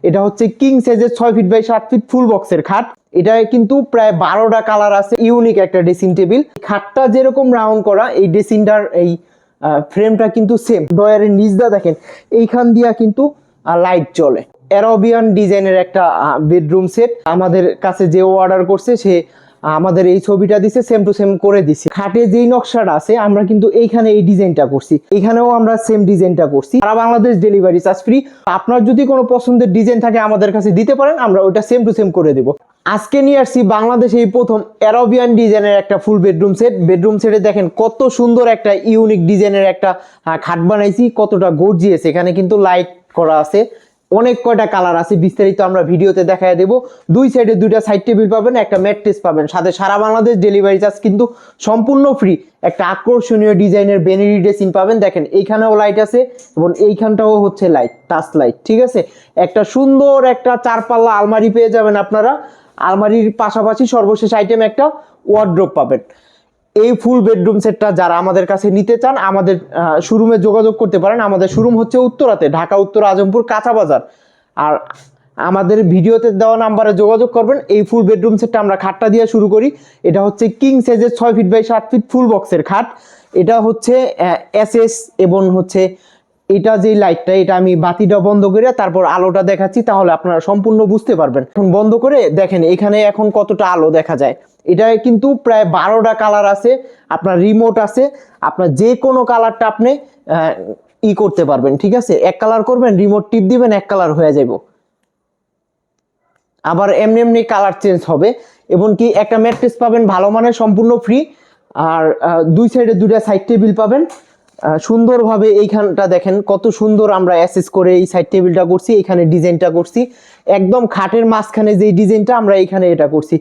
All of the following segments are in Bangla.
এটা হচ্ছে কিং সাইজের 6 ফিট বাই 7 ফিট ফুল বক্সের খাট। এটা কিন্তু প্রায় 12টা কালার আছে, ইউনিক একটা ড্রেসিং টেবিল। খাটটা যেরকম রাউন্ড করা, এই ড্রেসিংটার এই ফ্রেমটা কিন্তু সেম। ডয়ারের নিচটা দেখেন, এইখান দিয়া কিন্তু লাইট চলে। অ্যারাবিয়ান ডিজাইনের একটা বেডরুম সেট। আমাদের কাছে যে অর্ডার করছে সে আমাদের এই ছবিটা দিছে, সেম টু সেম করে দিছি। খাটে যেই নকশাটা আছে আমরা কিন্তু এইখানে এই ডিজাইনটা করছি, এখানেও আমরা সেম ডিজাইনটা করছি। সারা বাংলাদেশ ডেলিভারি চার্জ ফ্রি। আপনার যদি কোনো পছন্দের ডিজাইন থাকে আমাদের কাছে দিতে পারেন, আমরা ওইটা সেম টু সেম করে দেব। আজকে নিয়ে আসছি বাংলাদেশে এই প্রথম অ্যারাবিয়ান ডিজাইনের একটা ফুল বেডরুম সেট। বেডরুম সেটে দেখেন কত সুন্দর একটা ইউনিক ডিজাইনের একটা খাট বানাইছি, কতটা গর্জিয়াস। এখানে কিন্তু লাইট করা আছে, অনেক কয়টা কালার আছে, বিস্তারিত আমরা ভিডিওতে দেখায় দেব। দুই সাইডে দুইটা সাইড টেবিল পাবেন, একটা ম্যাট্রেস পাবেন, সাথে সারা বাংলাদেশ ডেলিভারি চার্জ কিন্তু সম্পূর্ণ ফ্রি। একটা আকর্ষণীয় ডিজাইনের বেনেরি ড্রেসিং পাবেন। দেখেন এইখানেও লাইট আছে এবং এইখানটাও হচ্ছে লাইট, টাচ লাইট, ঠিক আছে। একটা সুন্দর একটা 4 পাল্লা আলমারি পেয়ে যাবেন আপনারা। আলমারির পাশাপাশি সর্বশেষ আইটেম একটা ওয়ার্ড্রোব পাবেন। এই ফুল বেডরুম সেটটা যারা আমাদের কাছে নিতে চান আমাদের শোরুমে যোগাযোগ করতে পারেন। আমাদের শোরুম হচ্ছে উত্তরাতে, ঢাকা উত্তর আজমপুর কাঁচা বাজার। আর আমাদের ভিডিওতে দেওয়া নাম্বারে যোগাযোগ করবেন। এই ফুল বেডরুম সেটটা আমরা খাটটা দিয়ে শুরু করি। এটা হচ্ছে কিং সাইজের 6 ফিট বাই 7 ফিট ফুল বক্সের খাট। এটা হচ্ছে এসএস এবং হচ্ছে এটা যে লাইটটা, এটা আমি বাতিটা বন্ধ করে তারপর আলোটা দেখাচ্ছি, তাহলে আপনারা সম্পূর্ণ বুঝতে পারবেন। এখন বন্ধ করে দেখেন এখানে এখন কতটা আলো দেখা যায়। এটা কিন্তু প্রায় 12টা কালার আছে, আপনার রিমোট আছে, আপনার যে কোনো কালারটা আপনি করতে পারবেন, ঠিক আছে। এক কালার করবেন, রিমোট টিপ দিবেন, এক কালার হয়ে যাব। আবার এমনি এমনি কালার চেঞ্জ হবে। এবং কি একটা ম্যাট্রেস পাবেন ভালো মানের, সম্পূর্ণ ফ্রি। আর দুই সাইডে দুইটা সাইড টেবিল পাবেন সুন্দরভাবে। এইখানটা দেখেন কত সুন্দর আমরা অ্যাসেস করে এই সাইড টেবিলটা করছি, এখানে ডিজাইনটা করছি একদম খাটের মাঝখানে যে ডিজাইনটা আমরা এখানে এটা করছি।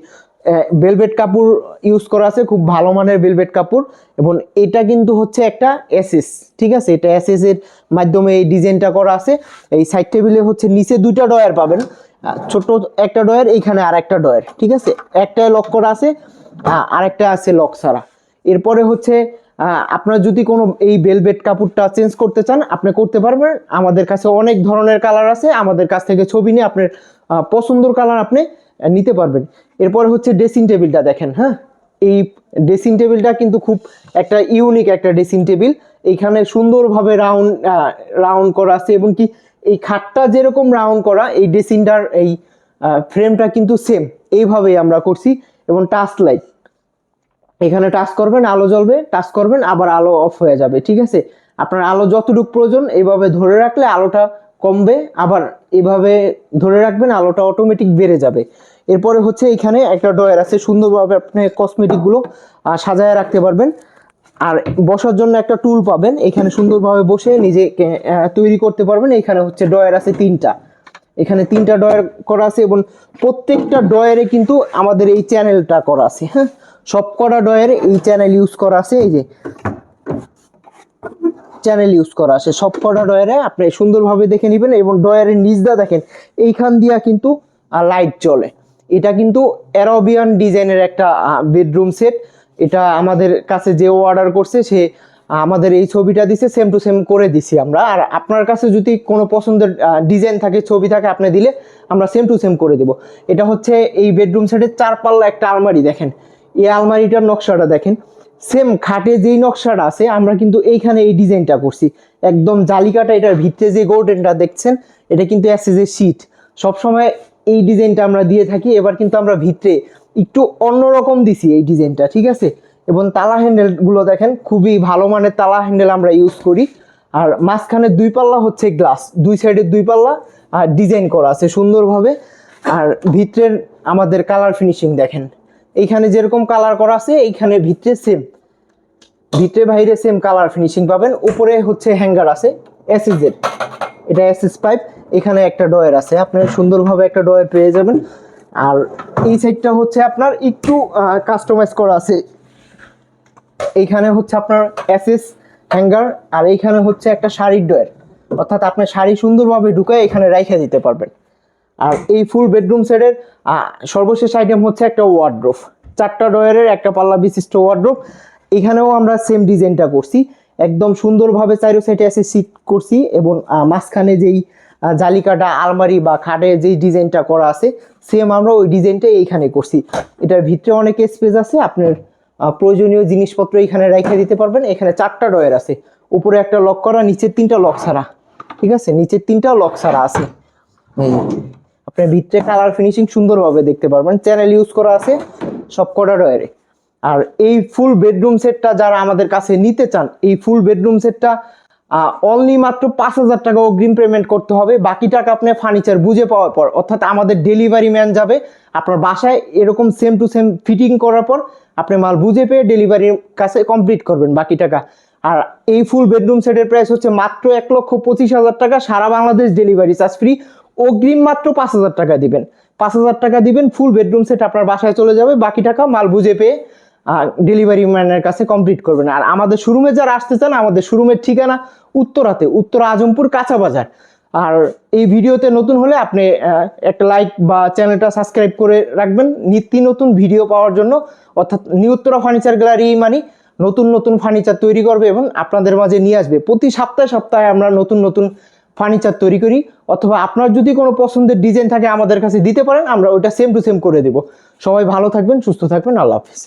ভেলভেট কাপড় ইউজ করা আছে, খুব ভালো মানের ভেলভেট কাপড়। এবং এটা কিন্তু হচ্ছে একটা এসএস, ঠিক আছে। এটা এসএস এর মাধ্যমে এই ডিজাইনটা করা আছে। এই সাইড টেবিলে হচ্ছে নিচে দুইটা ডয়ার পাবেন, ছোট একটা ডয়ার, এইখানে আর একটা ডয়ার, ঠিক আছে। একটা লক করা আছে, আরেকটা আছে লক ছাড়া। এরপরে হচ্ছে আপনার যদি কোনো এই ভেলভেট কাপড়টা চেঞ্জ করতে চান আপনি করতে পারবেন। আমাদের কাছে অনেক ধরনের কালার আছে, আমাদের কাছ থেকে ছবি নিয়ে আপনার পছন্দের কালার আপনি নিতে পারবেন। এরপরে হচ্ছে ড্রেসিং টেবিলটা দেখেন। হ্যাঁ, এই ড্রেসিং টেবিলটা কিন্তু খুব একটা ইউনিক একটা ড্রেসিং টেবিল। এইখানে সুন্দরভাবে রাউন্ড করা আছে এবং কি এই খাটটা যেরকম রাউন্ড করা, এই ড্রেসিংটার এই ফ্রেমটা কিন্তু সেম এইভাবেই আমরা করছি। এবং টাচ লাইট, এখানে টাচ করবেন আলো জ্বলবে, টাচ করবেন আবার আলো অফ হয়ে যাবে, ঠিক আছে। আপনার আলো যতটুকু প্রয়োজন এইভাবে ধরে রাখলে আলোটা কমবে, আবার এইভাবে ধরে রাখবেন আলোটা অটোমেটিক বেড়ে যাবে। এরপরে হচ্ছে এখানে একটা ডয়ার আছে, সুন্দরভাবে আপনি কসমেটিকগুলো সাজায় রাখতে পারবেন। আর বসার জন্য একটা টুল পাবেন, এখানে সুন্দরভাবে বসে নিজে তৈরি করতে পারবেন। এখানে হচ্ছে ডয়ার আছে 3টা, এখানে 3টা ডয়ার করা আছে এবং প্রত্যেকটা ডয়ারে কিন্তু আমাদের এই চ্যানেলটা করা আছে। হ্যাঁ, সব কটা ডয়ারে এই চ্যানেল ইউজ করা আছে, এই যে চ্যানেল ইউজ করা আছে সব কটা ডয়ারে। আপনি সুন্দরভাবে দেখে নেবেন। এবং ডয়ারের নিচটা দেখেন, এইখান দিয়া কিন্তু লাইট চলে। এটা কিন্তু অ্যারাবিয়ান ডিজাইনের একটা বেডরুম সেট। এটা আমাদের কাছে যে অর্ডার করছে সে আমাদের এই ছবিটা দিছে, সেম টু সেম করে দিছি আমরা। আর আপনার কাছে যদি কোনো পছন্দের ডিজাইন থাকে, ছবি থাকে, আপনি দিলে আমরা সেম টু সেম করে দেব। এটা হচ্ছে এই বেডরুম সেটের 4 পাল্লা একটা আলমারি। দেখেন এই আলমারিটার নকশাটা দেখেন, সেম খাটে যেই নকশাটা আছে আমরা কিন্তু এইখানে এই ডিজাইনটা করছি একদম জালিকাটা। এটার ভিতরে যে গোল্ডেনটা দেখছেন এটা কিন্তু এসএস শীট, সবসময় এই ডিজাইনটা আমরা দিয়ে থাকি। এবার কিন্তু আমরা ভিতরে একটু অন্যরকম দিছি এই ডিজাইনটা, ঠিক আছে। এবং তালা হ্যান্ডেলগুলো দেখেন, খুবই ভালো মানের তালা হ্যান্ডেল আমরা ইউজ করি। আর মাঝখানে 2 পাল্লা হচ্ছে গ্লাস, দুই সাইডে 2 পাল্লা আর ডিজাইন করা আছে সুন্দরভাবে। আর ভিতরের আমাদের কালার ফিনিশিং দেখেন, এইখানে যেরকম কালার করা আছে এইখানে ভিতরে সেম, ভিতরে বাইরে সেম কালার ফিনিশিং পাবেন। উপরে হচ্ছে হ্যাঙ্গার আছে এসএস এর, এটা এসএস পাইপ। এখানে একটা ডয়ার আছে, আপনার সুন্দরভাবে একটা ডয়ার পেয়ে যাবেন। আর এই সাইডটা হচ্ছে আপনার একটু কাস্টমাইজ করা আছে। এইখানে হচ্ছে আপনার এসএস হ্যাঙ্গার, আর এইখানে হচ্ছে একটা শাড়ির ডয়ার, অর্থাৎ আপনি শাড়ি সুন্দরভাবে ঢুকায় এখানে রাইখা দিতে পারবেন। আর এই ফুল বেডরুম সেটের সর্বশেষ আইটেম হচ্ছে একটা ওয়ার্ড্রোব, 4টা ডয়ারের একটা পাল্লা বিশিষ্ট ওয়ার্ড্রোব। এখানেও আমরা সেম ডিজাইনটা করছি, একদম সুন্দরভাবে চারো সাইডে এসে সিট করছি। এবং মাঝখানে যেই জালিকাটা আলমারি বা খাটে যেই ডিজাইনটা করা আছে সেম আমরা ওই ডিজাইনটাই এইখানে করছি। এটার ভিতরে অনেক স্পেস আছে, আপনার প্রয়োজনীয় জিনিসপত্র এখানে রেখে দিতে পারবেন। এখানে 4টা ডয়ার আছে, উপরে একটা লক করা, নিচের 3টা লক ছাড়া, ঠিক আছে, নিচের 3টাও লক ছাড়া আছে। আপনার ভিতরে কালার ফিনিশিং সুন্দরভাবে দেখতে পারবেন, চ্যানেল ইউজ করা আছে সব কটা ডয়ারে। আর এই ফুল বেডরুম সেটটা যারা আমাদের কাছে নিতে চান, এই ফুল বেডরুম সেটটা অনলি মাত্র 5,000 টাকা অগ্রিম পেমেন্ট করতে হবে। বাকি টাকা আপনি ফার্নিচার বুঝে পাওয়ার পর, অর্থাৎ আমাদের ডেলিভারি ম্যান যাবে আপনার বাসায়, এরকম সেম টু সেম ফিটিং করার পর আপনি মাল বুঝে পেয়ে ডেলিভারির কাছে কমপ্লিট করবেন বাকি টাকা। আর এই ফুল বেডরুম সেটের প্রাইস হচ্ছে মাত্র 1,25,000 টাকা, সারা বাংলাদেশ ডেলিভারি চার্জ ফ্রি। অগ্রিম মাত্র 5,000 টাকা দিবেন, 5,000 টাকা দিবেন, ফুল বেডরুম সেট আপনার বাসায় চলে যাবে, বাকি টাকা মাল বুঝে পেয়ে ডেলিভারি ম্যানের কাছে কমপ্লিট করবেন। আর আমাদের শোরুমে যারা আসতে চান, আমাদের শোরুমের ঠিকানা উত্তরাতে, উত্তর আজমপুর কাঁচা বাজার। আর এই ভিডিওতে নতুন হলে আপনি একটা লাইক বা চ্যানেলটা সাবস্ক্রাইব করে রাখবেন নিত্য নতুন ভিডিও পাওয়ার জন্য। অর্থাৎ নিউ উত্তরা ফার্নিচার গ্যালারি মানে নতুন নতুন ফার্নিচার তৈরি করবে এবং আপনাদের মাঝে নিয়ে আসবে। প্রতি সপ্তাহে সপ্তাহে আমরা নতুন নতুন ফার্নিচার তৈরি করি, অথবা আপনার যদি কোনো পছন্দের ডিজাইন থাকে আমাদের কাছে দিতে পারেন, আমরা ওইটা সেম টু সেম করে দেব। সবাই ভালো থাকবেন, সুস্থ থাকবেন, আল্লাহ হাফিজ।